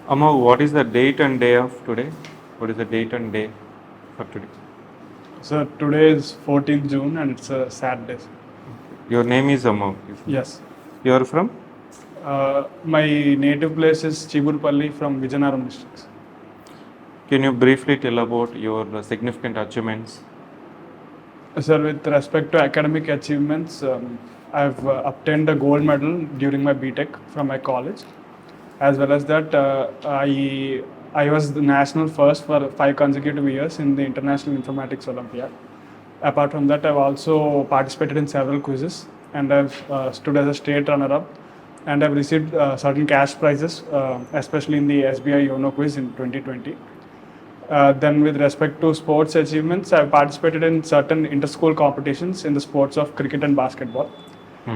Amogh, what is the date and day of today? What is the date and day for today? So today is 14th June and it's a Saturday. Your name is Amogh. Yes. You are from? My native place is Chiburpalli from Vijayanaram district. Can you briefly tell about your significant achievements? Sir, with respect to academic achievements, I've obtained a gold medal during my BTech from my college. As well as that, I was the national first for 5 consecutive years in the International Informatics Olympiad. Apart from that, I've also participated in several quizzes and I've stood as a state runner-up and I've received certain cash prizes, especially in the SBI YONO quiz in 2020. Then with respect to sports achievements, I've participated in certain inter-school competitions in the sports of cricket and basketball.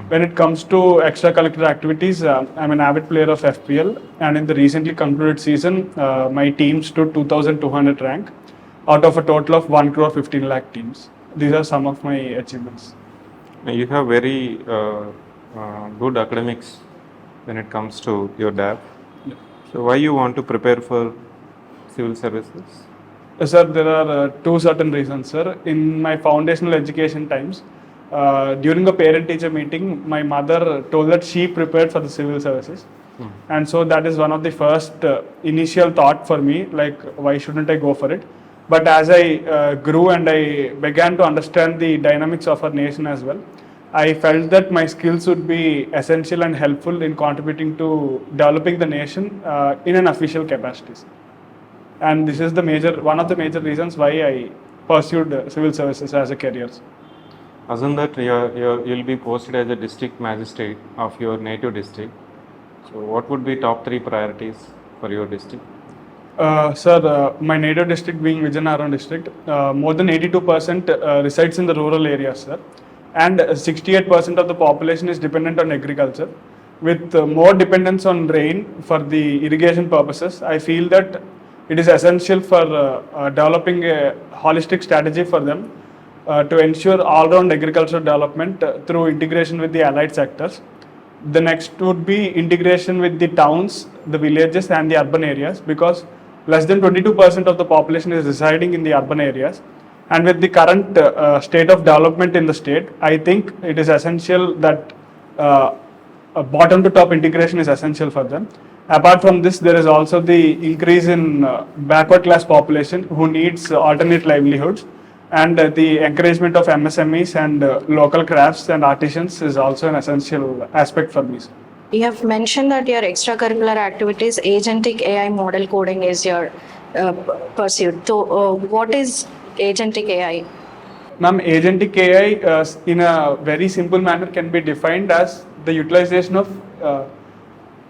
When it comes to extracurricular activities, I'm an avid player of FPL, and in the recently concluded season, my team stood 2,200 rank out of a total of 1 crore 15 lakh teams. These are some of my achievements. You have very good academics when it comes to your DAP. Yeah. So why you want to prepare for civil services? Sir, there are 2 certain reasons, sir. In my foundational education times, during a parent-teacher meeting, my mother told that she prepared for the civil services. And so that is one of the first initial thought for me, like why shouldn't I go for it? But as I grew and I began to understand the dynamics of our nation as well, I felt that my skills would be essential and helpful in contributing to developing the nation in an official capacity. And this is one of the major reasons why I pursued civil services as a career. Assume that you'll be posted as a district magistrate of your native district. So what would be top 3 priorities for your district? Sir, my native district being Vijayanaram district, more than 82% resides in the rural areas, sir. And 68% of the population is dependent on agriculture. With more dependence on rain for the irrigation purposes, I feel that it is essential for developing a holistic strategy for them to ensure all-round agricultural development through integration with the allied sectors. The next would be integration with the towns, the villages and the urban areas, because less than 22% of the population is residing in the urban areas. And with the current state of development in the state, I think it is essential that a bottom to top integration is essential for them. Apart from this, there is also the increase in backward class population who needs alternate livelihoods. And the encouragement of MSMEs and local crafts and artisans is also an essential aspect for me. You have mentioned that your extracurricular activities, agentic AI model coding is your pursuit. So, what is agentic AI? Ma'am, agentic AI in a very simple manner can be defined as the utilization of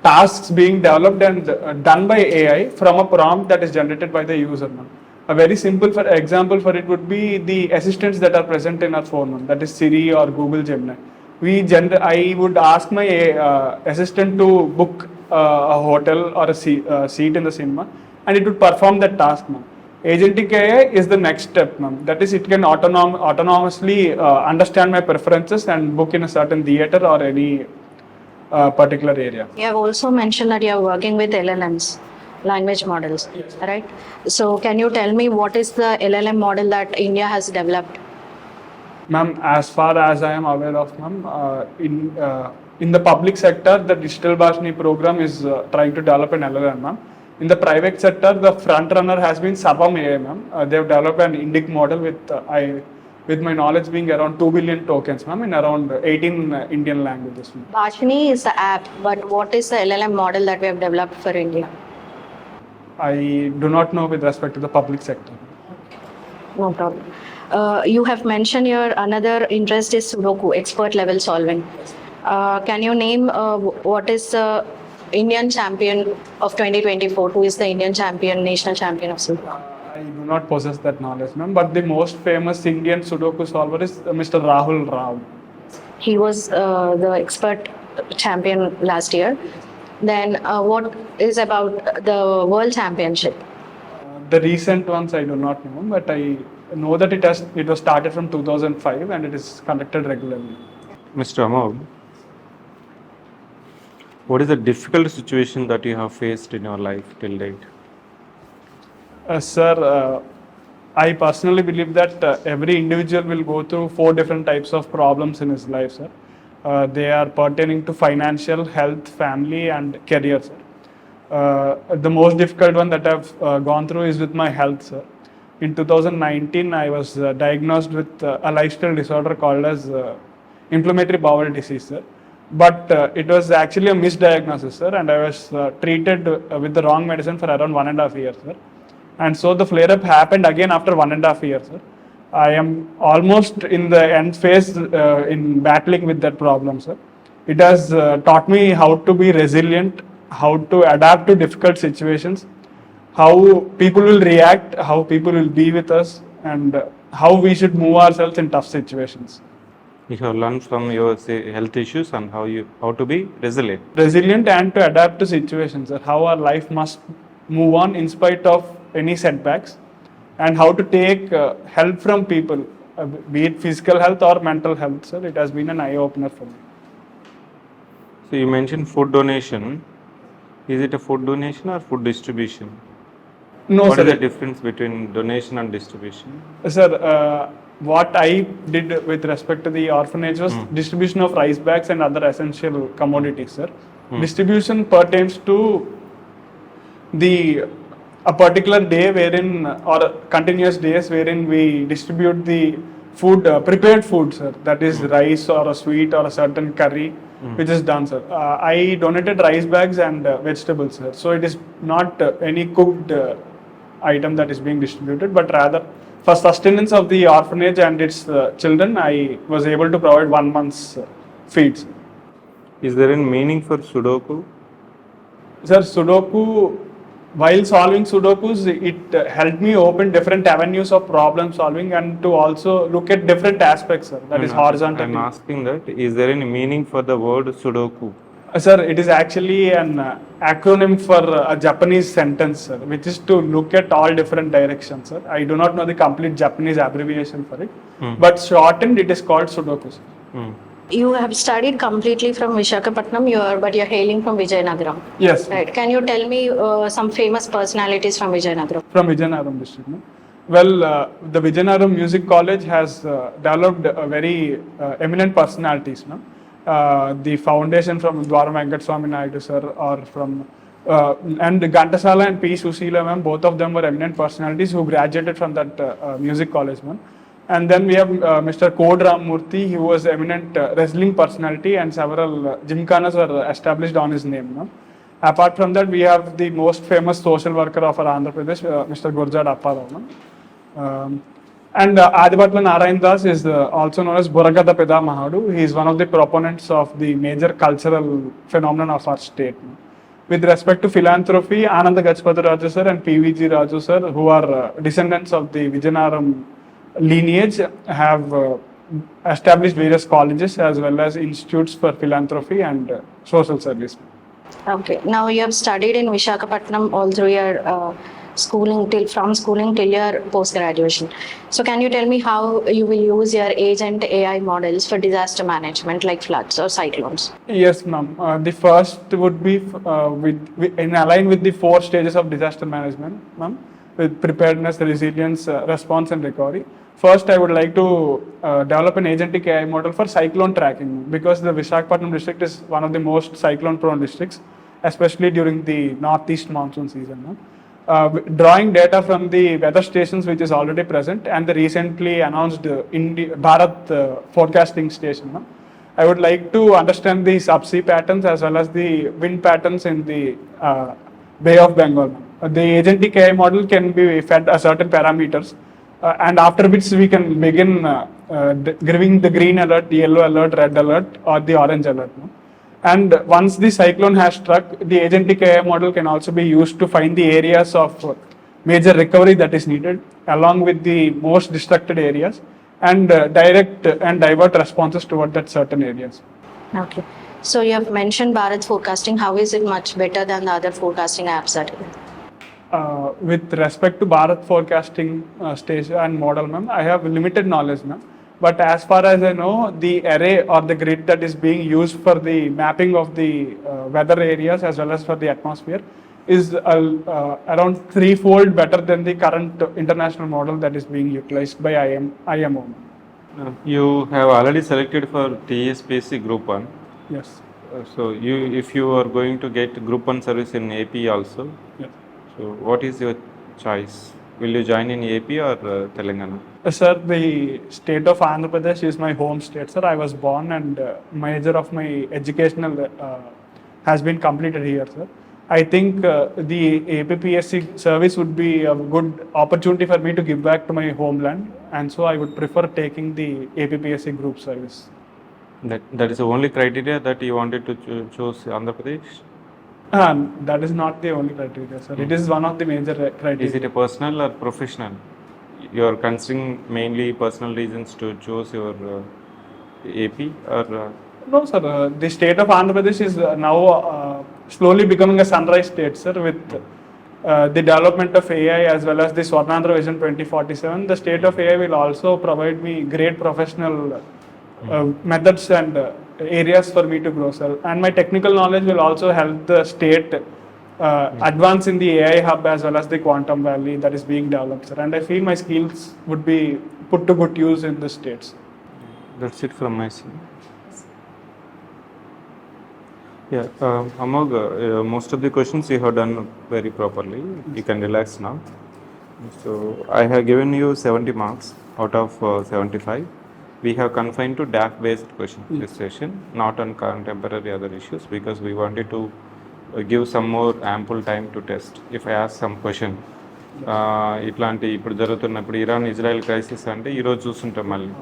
tasks being developed and done by AI from a prompt that is generated by the user. Ma'am. A very simple example for it would be the assistants that are present in our phone, that is Siri or Google Gemini. I would ask my assistant to book a hotel or a seat in the cinema, and it would perform that task. Ma'am. Agentic AI is the next step. Ma'am. That is, it can autonomously understand my preferences and book in a certain theater or any particular area. You have also mentioned that you are working with LLMs. Language models, yes. Right? So, can you tell me what is the LLM model that India has developed? Ma'am, as far as I am aware of, ma'am, in the public sector, the Digital Bhashini program is trying to develop an LLM, ma'am. In the private sector, the front runner has been Sabam AI, ma'am. They have developed an Indic model with my knowledge being around 2 billion tokens, ma'am, in around 18 Indian languages. Bhashini is the app, but what is the LLM model that we have developed for India? I do not know with respect to the public sector. No problem. You have mentioned your another interest is Sudoku, expert level solving. Can you name what is the Indian champion of 2024? Who is the Indian champion, national champion of Sudoku? I do not possess that knowledge, ma'am. But the most famous Indian Sudoku solver is Mr. Rahul Rao. He was the expert champion last year. Then what is about the World Championship? The recent ones I do not know, but I know that it was started from 2005 and it is conducted regularly. Mr. Amogh, What is the difficult situation that you have faced in your life till date? Sir, I personally believe that every individual will go through 4 different types of problems in his life, sir. They are pertaining to financial, health, family, and career, sir. The most difficult one that I've gone through is with my health, sir. In 2019, I was diagnosed with a lifestyle disorder called as inflammatory bowel disease, sir. But it was actually a misdiagnosis, sir, and I was treated with the wrong medicine for around 1.5 years, sir. And so the flare-up happened again after 1.5 years, sir. I am almost in the end phase in battling with that problem, sir. It has taught me how to be resilient, how to adapt to difficult situations, how people will react, how people will be with us, and how we should move ourselves in tough situations. You have learned from your health issues and how to be resilient. Resilient and to adapt to situations, sir. How our life must move on in spite of any setbacks, and how to take help from people, be it physical health or mental health, sir. It has been an eye-opener for me. So you mentioned food donation. Is it a food donation or food distribution? No, What sir. is the difference between donation and distribution? Sir, what I did with respect to the orphanage was distribution of rice bags and other essential commodities, sir. Distribution pertains to a particular day wherein, or continuous days wherein we distribute the food, prepared food, sir. That is rice or a sweet or a certain curry, which is done, sir. I donated rice bags and vegetables, sir. So it is not any cooked item that is being distributed, but rather for sustenance of the orphanage and its children, I was able to provide 1 month's feeds. Is there any meaning for Sudoku? Sir, Sudoku, while solving Sudokus, it helped me open different avenues of problem solving and to also look at different aspects, sir. That is horizontal. I'm asking that, is there any meaning for the word Sudoku? Sir, it is actually an acronym for a Japanese sentence, sir, which is to look at all different directions, sir. I do not know the complete Japanese abbreviation for it, but shortened it is called Sudoku, sir. You have studied completely from Visakhapatnam, but you're hailing from Vijayanagaram. Yes. Right. Can you tell me some famous personalities from Vijayanagaram? From Vijayanagaram district. No? Well, the Vijayanagaram Music College has developed very eminent personalities. No? The foundation from Dwaram Venkat Swami Naidu, sir, or from and Gantasala and P. Susila, ma'am, both of them were eminent personalities who graduated from that music college, ma'am. And then we have Mr. Kod Ramurthy. He was eminent wrestling personality, and several gymkhanas were established on his name. No? Apart from that, we have the most famous social worker of our Andhra Pradesh, Mr. Gurjad Apparao. No? And Adipatla Narayan Das is also known as Buragada Peda Mahadu. He is one of the proponents of the major cultural phenomenon of our state. No? With respect to philanthropy, Ananda Gajpati Raju sir and PVG Raju sir, who are descendants of the Vijayanaram lineage, have established various colleges as well as institutes for philanthropy and social service. Okay. Now you have studied in Visakhapatnam all through your schooling till your post graduation. So can you tell me how you will use your agent AI models for disaster management like floods or cyclones? Yes, ma'am. The first would be in align with the 4 stages of disaster management, ma'am, with preparedness, resilience, response, and recovery. First, I would like to develop an agentic AI model for cyclone tracking, because the Visakhapatnam district is one of the most cyclone-prone districts, especially during the northeast monsoon season. No? Drawing data from the weather stations which is already present and the recently announced Bharat forecasting station. No? I would like to understand the subsea patterns as well as the wind patterns in the Bay of Bengal. The agentic AI model can be fed a certain parameters, and after which we can begin giving the green alert, the yellow alert, red alert, or the orange alert. No? And once the cyclone has struck, the agentic AI model can also be used to find the areas of major recovery that is needed, along with the most distracted areas, and direct and divert responses toward that certain areas. Okay. So you have mentioned Bharat forecasting. How is it much better than the other forecasting apps that? With respect to Bharat forecasting stage and model, ma'am, I have limited knowledge, ma'am. But as far as I know, the array or the grid that is being used for the mapping of the weather areas as well as for the atmosphere is around threefold better than the current international model that is being utilized by IMO. You have already selected for TSPSC Group-1. Yes. So if you are going to get Group-1 service in AP also, Yes. so what is your choice? Will you join in AP or Telangana? Sir, the state of Andhra Pradesh is my home state, sir. I was born and major of my educational has been completed here, sir. I think the APPSC service would be a good opportunity for me to give back to my homeland, and so I would prefer taking the APPSC group service. That is the only criteria that you wanted to choose Andhra Pradesh? That is not the only criteria, sir. It is one of the major criteria. Is it a personal or professional? You are considering mainly personal reasons to choose your AP or? No, sir. The state of Andhra Pradesh is now slowly becoming a sunrise state, sir, with the development of AI as well as the Swarnandhra Vision 2047. The state of AI will also provide me great professional methods and areas for me to grow, sir. And my technical knowledge will also help the state advance in the AI hub as well as the quantum valley that is being developed, sir. And I feel my skills would be put to good use in the states. That's it from my side. Yeah, Amogh, most of the questions you have done very properly. You can relax now. So I have given you 70 marks out of 75. We have confined to DAF-based question this session, not on contemporary other issues, because we wanted to give some more ample time to test. If I ask some question, ఇట్లాంటి ఇప్పుడు జరుగుతున్నప్పుడు Iran Israel crisis అంటే ఈరోజు చూస్తుంటాం మళ్ళీ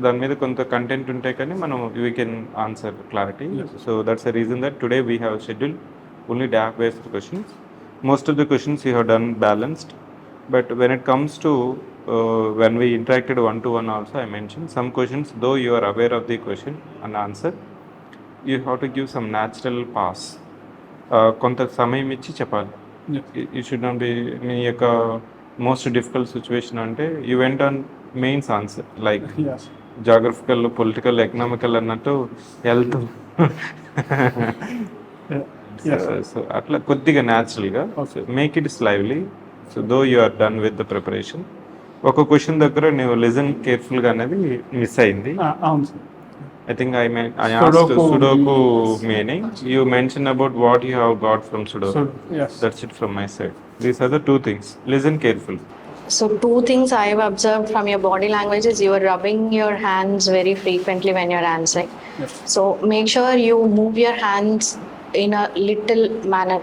దాని మీద కొంత కంటెంట్ ఉంటే కానీ మనం we can answer clarity. So that's the reason that today we have schedule only DAF based questions. Most of the questions you have done balanced, but when it comes to when we interacted one-to-one also, I mentioned some questions, though you are aware of the question and answer, you have to give some natural pass. కొంత సమయం ఇచ్చి చెప్పాలి. You should not be మీ యొక్క most difficult situation అంటే you went on mains answer like geographical, political, economical అన్నట్టు health. So అట్లా కొద్దిగా న్యాచురల్గా make it lively. So though you are done with the preparation. ఒక క్వశ్చన్ దగ్గర నువ్వు లిజన్ కేర్ఫుల్గా అనేది మిస్ అయింది. I think I asked Sudoku meaning. You mentioned about what you have got from Sudoku. Yes. That's it from my side. These are the two things. Listen carefully. So 2 things I have observed from your body language is you are rubbing your hands very frequently when you're answering. Yes. So make sure you move your hands in a little manner,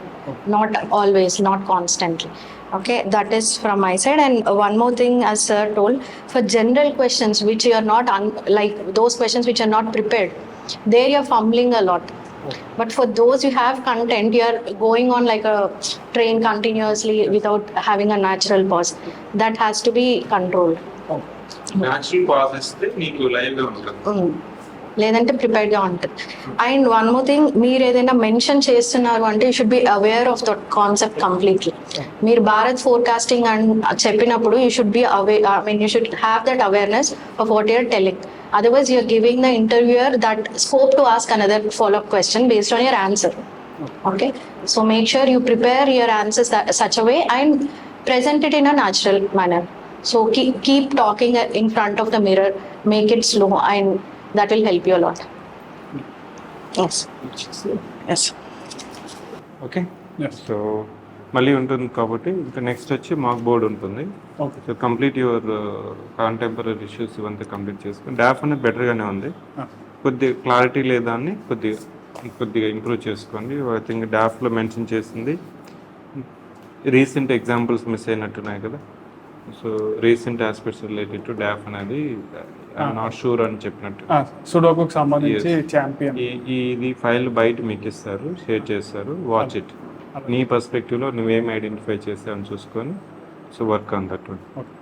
not always, not constantly. Okay, that is from my side. And one more thing, as sir told, for general questions which you are not like those questions which are not prepared, there you are fumbling a lot. But for those you have content, you are going on like a train continuously without having a natural pause. That has to be controlled. Natural pause ఇస్తే నీకు live గా ఉంటుంది, లేదంటే ప్రిపేర్డ్గా ఉంటుంది. And one more thing, మీరు ఏదైనా mention చేస్తున్నారు అంటే you should be aware of that concept completely. మీరు భారత్ ఫోర్కాస్టింగ్ అని చెప్పినప్పుడు you should be aware, I mean you should have that awareness of what you're telling. Otherwise, you are giving the interviewer that scope to ask another follow-up question based on your answer. Okay, so make sure you prepare your answers such a way and present it in a natural manner. So keep talking in front of the mirror, make it slow, and that will help you a lot. Yes. Yes. Okay. Yes. So మళ్ళీ ఉంటుంది కాబట్టి ఇంకా next వచ్చి మాక్ board ఉంటుంది. Okay. So complete your contemporary issues ఇవంతా complete చేసుకుని DOF అనేది బెటర్గానే ఉంది. కొద్దిగా క్లారిటీ లేదా అని కొద్దిగా ఇంప్రూవ్ చేసుకోండి. ఐ థింక్ డాఫ్లో మెన్షన్ చేసింది రీసెంట్ ఎగ్జాంపుల్స్ మిస్ అయినట్టున్నాయి కదా. So recent aspects related to DOF అనేది ఐఎమ్ నాట్ షూర్ అని చెప్పినట్టు. సుడోకుకి సంబంధించి ఛాంపియన్ ఇది ఫైల్ బయట మీకు ఇస్తారు, షేర్ చేస్తారు, వాచ్ ఇట్. నీ పర్స్పెక్టివ్లో నువ్వేం ఐడెంటిఫై చేసావని చూసుకొని so work on that. Okay.